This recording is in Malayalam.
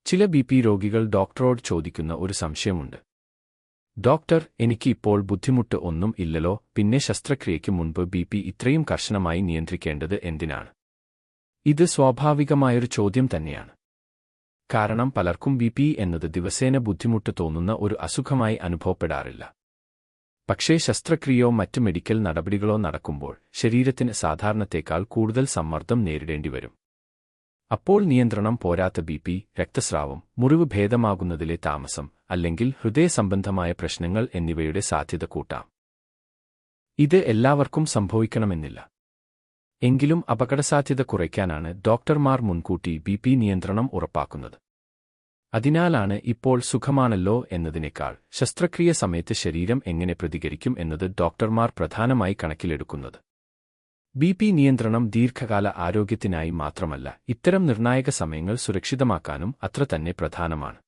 ചില ബിപി രോഗികൾ ഡോക്ടറോട് ചോദിക്കുന്ന ഒരു സംശയമുണ്ട്. ഡോക്ടർ, എനിക്ക് ഇപ്പോൾ ബുദ്ധിമുട്ട് ഒന്നും ഇല്ലല്ലോ, പിന്നെ ശസ്ത്രക്രിയയ്ക്ക് മുൻപ് ബിപി ഇത്രയും കർശനമായി നിയന്ത്രിക്കേണ്ടത് എന്തിനാണ്? ഇത് സ്വാഭാവികമായൊരു ചോദ്യം തന്നെയാണ്. കാരണം പലർക്കും ബിപി എന്നത് ദിവസേന ബുദ്ധിമുട്ട് തോന്നുന്ന ഒരു അസുഖമായി അനുഭവപ്പെടാറില്ല. പക്ഷേ ശസ്ത്രക്രിയയോ മറ്റ് മെഡിക്കൽ നടപടികളോ നടക്കുമ്പോൾ ശരീരത്തിന് സാധാരണത്തേക്കാൾ കൂടുതൽ സമ്മർദ്ദം നേരിടേണ്ടിവരും. അപ്പോൾ നിയന്ത്രണം പോരാത്ത ബിപി, രക്തസ്രാവം, മുറിവ് ഭേദമാകുന്നതിലെ താമസം, അല്ലെങ്കിൽ ഹൃദയസംബന്ധമായ പ്രശ്നങ്ങൾ എന്നിവയുടെ സാധ്യത കൂട്ടാം. ഇത് എല്ലാവർക്കും സംഭവിക്കണമെന്നില്ല. എങ്കിലും അപകടസാധ്യത കുറയ്ക്കാനാണ് ഡോക്ടർമാർ മുൻകൂട്ടി ബിപി നിയന്ത്രണം ഉറപ്പാക്കുന്നത്. അതിനാലാണ് ഇപ്പോൾ സുഖമാണല്ലോ എന്നതിനേക്കാൾ ശസ്ത്രക്രിയ സമയത്ത് ശരീരം എങ്ങനെ പ്രതികരിക്കും എന്നത് ഡോക്ടർമാർ പ്രധാനമായി കണക്കിലെടുക്കുന്നത്. ബിപി നിയന്ത്രണം ദീർഘകാല ആരോഗ്യത്തിനായി മാത്രമല്ല, ഇത്തരം നിർണായക സമയങ്ങൾ സുരക്ഷിതമാക്കാനും അത്ര തന്നെ പ്രധാനമാണ്.